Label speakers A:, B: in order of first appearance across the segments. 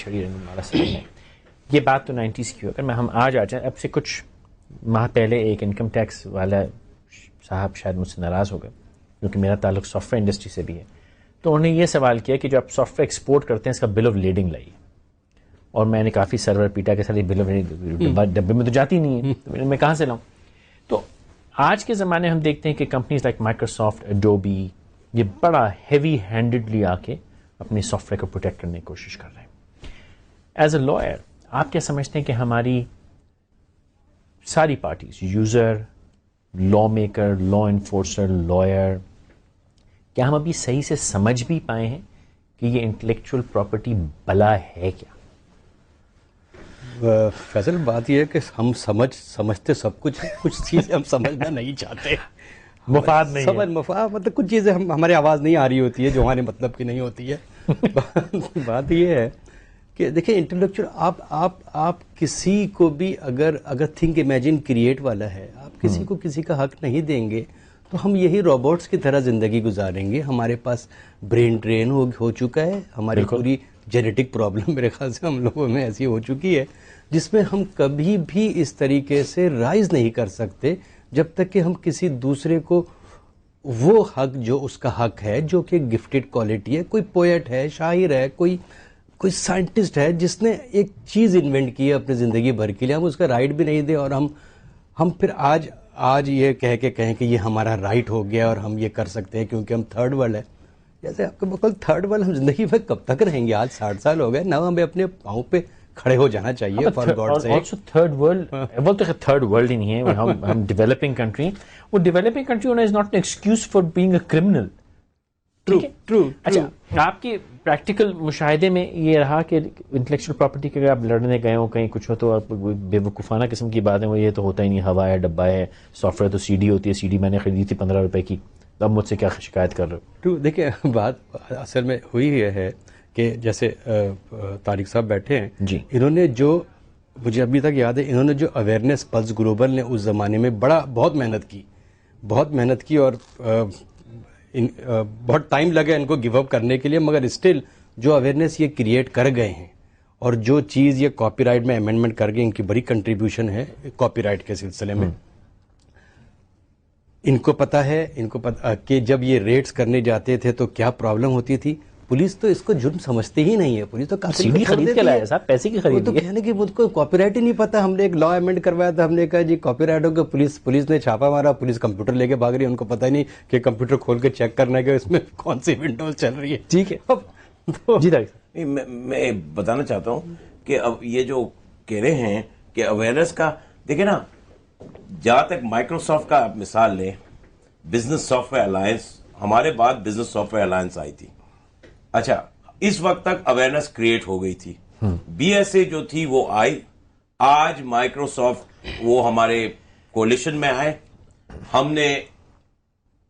A: چھڑی رنگ مارا سر میں. یہ بات تو 90s کی ہو. اگر ہم آج آ جائیں, اب سے کچھ ماہ پہلے ایک انکم ٹیکس والا صاحب شاید مجھ سے ناراض ہو گئے کیونکہ میرا تعلق سافٹ ویئر انڈسٹری سے بھی ہے, تو انہوں نے یہ سوال کیا کہ جو آپ سافٹ ویئر ایکسپورٹ کرتے ہیں اس کا بل آف لیڈنگ لائیے, اور میں نے کافی سرور پیٹا کہ سر یہ بل آف لیڈنگ ڈبے میں تو جاتی نہیں ہے, میں کہاں سے لاؤں. تو آج کے زمانے ہم دیکھتے ہیں کہ کمپنیز لائک مائکروسافٹ, ایڈوبی, یہ بڑا ہیوی ہینڈڈلی آ کے اپنی سافٹ ویئر کو پروٹیکٹ کرنے کی کوشش کر رہے ہیں. ایز اے لائر آپ کیا سمجھتے ہیں کہ ہماری ساری پارٹیز, یوزر, لا میکر, لا انفورسر, لائر, کیا ہم ابھی صحیح سے سمجھ بھی پائے ہیں کہ یہ انٹلیکچوئل پراپرٹی بلا ہے کیا؟
B: فیصل, بات یہ ہے کہ ہم سمجھتے سب کچھ ہے, کچھ چیزیں ہم سمجھنا نہیں چاہتے,
A: مفاد نہیں
B: مفاد مطلب کچھ چیزیں ہمارے آواز نہیں آ رہی ہوتی ہے جو ہمارے مطلب کی نہیں ہوتی ہے. بات یہ ہے کہ دیکھیں انٹلیکچوئل آپ کسی کو بھی اگر تھنک امیجن کریٹ والا ہے, آپ کسی کو کسی کا حق نہیں دیں گے تو ہم یہی روبوٹس کی طرح زندگی گزاریں گے. ہمارے پاس برین ڈرین ہو چکا ہے, ہماری پوری جینیٹک پرابلم میرے خیال سے ہم لوگوں میں ایسی ہو چکی ہے جس میں ہم کبھی بھی اس طریقے سے رائز نہیں کر سکتے جب تک کہ ہم کسی دوسرے کو وہ حق جو اس کا حق ہے, جو کہ گفٹڈ کوالٹی ہے, کوئی پوئٹ ہے, شاعر ہے, کوئی سائنٹسٹ ہے جس نے ایک چیز انوینٹ کی ہے اپنی زندگی بھر کے لیے, ہم اس کا رائٹ بھی نہیں دیں اور ہم پھر آج یہ کہیں کہ یہ ہمارا رائٹ ہو گیا اور ہم یہ کر سکتے ہیں کیونکہ ہم تھرڈ ورلڈ ہے. جیسے آپ کو بقول تھرڈ ورلڈ ہم زندگی میں کب تک رہیں گے؟ آج 60 سال ہو گئے نا, ہمیں اپنے پاؤں پہ کھڑے ہو جانا چاہیے. فار گاڈ سے
A: تھرڈ ورلڈ, وہ تو تھرڈ ورلڈ ہی نہیں ہے, ہم ڈیولپنگ کنٹری, وہ ڈیولپنگ کنٹری ہونا is not an excuse for being a criminal.
B: True.
A: اچھا, آپ کے پریکٹیکل مشاہدے میں یہ رہا کہ انٹلیکچوئل پراپرٹی کے اگر آپ لڑنے گئے ہو کہیں کچھ ہو تو آپ بے وقوفانہ قسم کی باتیں, وہ یہ تو ہوتا ہی نہیں, ہوا ہے, ڈبا ہے, سافٹ ویئر تو سی ڈی ہوتی ہے, سی ڈی میں نے خریدی تھی 15 روپے کی, اب مجھ سے کیا شکایت کر رہے ہو؟
B: دیکھیں بات اصل میں ہوئی یہ ہے کہ جیسے طارق صاحب بیٹھے ہیں
A: جی,
B: انہوں نے جو مجھے ابھی تک یاد ہے, انہوں نے جو اویئرنیس پلس گلوبل نے اس زمانے میں بہت محنت کی اور بہت ٹائم لگا ان کو گیو اپ کرنے کے لیے, مگر اسٹل جو اویئرنیس یہ کریٹ کر گئے ہیں اور جو چیز یہ کاپی رائٹ میں امینڈمنٹ کر گئے, ان کی بڑی کنٹریبیوشن ہے کاپی رائٹ کے سلسلے میں. ان کو پتا ہے کہ جب یہ ریٹس کرنے جاتے تھے تو کیا پرابلم ہوتی تھی. پولیس تو اس کو جرم سمجھتے ہی نہیں ہے, پولیس تو
A: سی ڈی خرید کے لایا صاحب, پیسے کی خرید,
B: تو کہنے کہ مجھ کو کاپی رائٹ ہی نہیں پتا. ہم نے ایک لا امینڈ کروایا تھا, ہم نے کہا جی کاپی رائٹ ہوگا, پولیس نے چھاپا مارا, پولیس کمپیوٹر لے کے بھاگ رہی ہے, ان کو پتا ہی نہیں کہ کمپیوٹر کھول کے چیک کرنا ہے کہ اس میں کون سی ونڈوز چل رہی ہے.
A: ٹھیک ہے جی.
C: میں بتانا چاہتا ہوں کہ اب یہ جو کہہ رہے ہیں کہ اویئرنیس کا, دیکھیں نا, جہاں تک مائکروسافٹ کا آپ مثال لیں, بزنس سافٹ ویئر الائنس, ہمارے بعد بزنس سافٹ ویئر الائنس آئی تھی. اچھا, اس وقت تک اویئرنیس کریٹ ہو گئی تھی. بی ایس اے جو تھی وہ آئی, آج مائکروسافٹ وہ ہمارے کولیشن میں آئے. ہم نے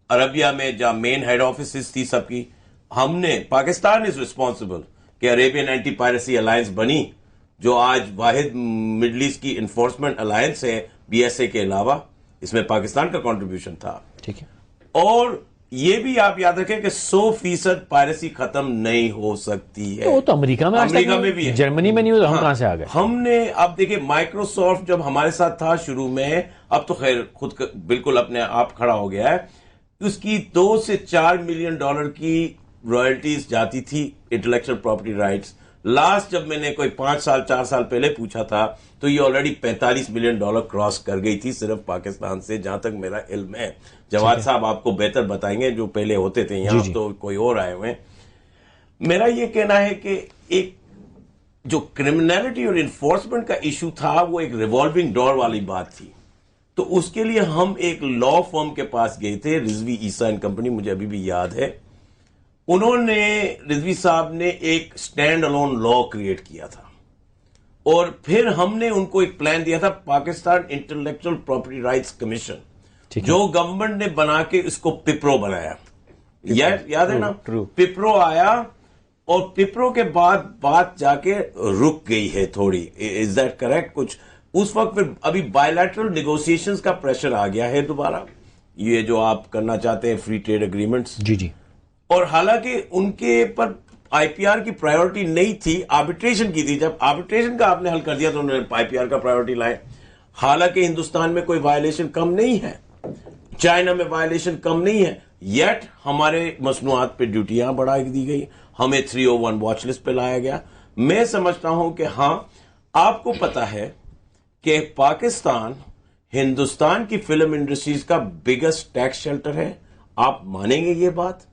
C: عربیہ میں جہاں مین ہیڈ آفیسز تھی سب کی, ہم نے پاکستان از ریسپانسبل کہ عربین اینٹی پائریسی الائنس بنی جو آج واحد مڈل ایسٹ کی انفورسمنٹ الائنس ہے بی ایس اے کے علاوہ. اس میں پاکستان کا کنٹریبیوشن تھا.
A: ٹھیک ہے,
C: اور یہ بھی آپ یاد رکھیں کہ 100% پائریسی ختم نہیں ہو سکتی ہے.
A: وہ تو امریکہ میں
C: بھی ہے,
A: جرمنی میں نہیں ہو, ہم کہاں سے آ گئے.
C: ہم نے اب دیکھیں مائکروسافٹ جب ہمارے ساتھ تھا شروع میں, اب تو خیر خود بالکل اپنے آپ کھڑا ہو گیا ہے, اس کی $2 سے $4 ملین کی رائلٹیز جاتی تھی انٹلیکچوئل پراپرٹی رائٹس. لاسٹ جب میں نے کوئی 4 سال پہلے پوچھا تھا تو یہ آلریڈی $45 ملین کراس کر گئی تھی صرف پاکستان سے, جہاں تک میرا علم ہے. جواد صاحب آپ کو بہتر بتائیں گے, جو پہلے ہوتے تھے یہاں تو کوئی اور آئے ہوئے. میرا یہ کہنا ہے کہ ایک جو کرمنالٹی اور انفورسمنٹ کا ایشو تھا وہ ایک ریوالونگ ڈور والی بات تھی. تو اس کے لیے ہم ایک لا فرم کے پاس گئے تھے, رضوی عیسیٰ اینڈ کمپنی, مجھے ابھی بھی یاد ہے. انہوں نے, رضوی صاحب نے ایک سٹینڈ الون لا کریٹ کیا تھا, اور پھر ہم نے ان کو ایک پلان دیا تھا Pakistan intellectual property rights commission, جو گورنمنٹ نے بنا کے اس کو پپرو بنایا. یاد ہے نا, پپرو آیا اور پپرو کے بعد بات جا کے رک گئی ہے تھوڑی. Is that correct? کچھ اس وقت پھر ابھی بائیلیٹرل نیگوسیشنز کا پریشر آ گیا ہے دوبارہ, یہ جو آپ کرنا چاہتے ہیں فری ٹریڈ اگریمنٹس.
A: جی.
C: اور حالانکہ ان کے پر آئی پی آر کی پرائیورٹی نہیں تھی, آربیٹریشن کی تھی. جب آربیٹریشن کا آپ نے حل کر دیا تو انہوں نے آئی پی آر کا پرائیورٹی لائے. حالانکہ ہندوستان میں کوئی وائلیشن کم نہیں ہے, چائنا میں وائلیشن کم نہیں ہے, یٹ ہمارے مصنوعات پہ ڈیوٹیاں بڑھا دی گئی, ہمیں 301 واچ لسٹ پہ لایا گیا. میں سمجھتا ہوں کہ ہاں آپ کو پتا ہے کہ پاکستان ہندوستان کی فلم انڈسٹریز کا بگیسٹ ٹیکس شیلٹر ہے. آپ مانیں گے یہ بات؟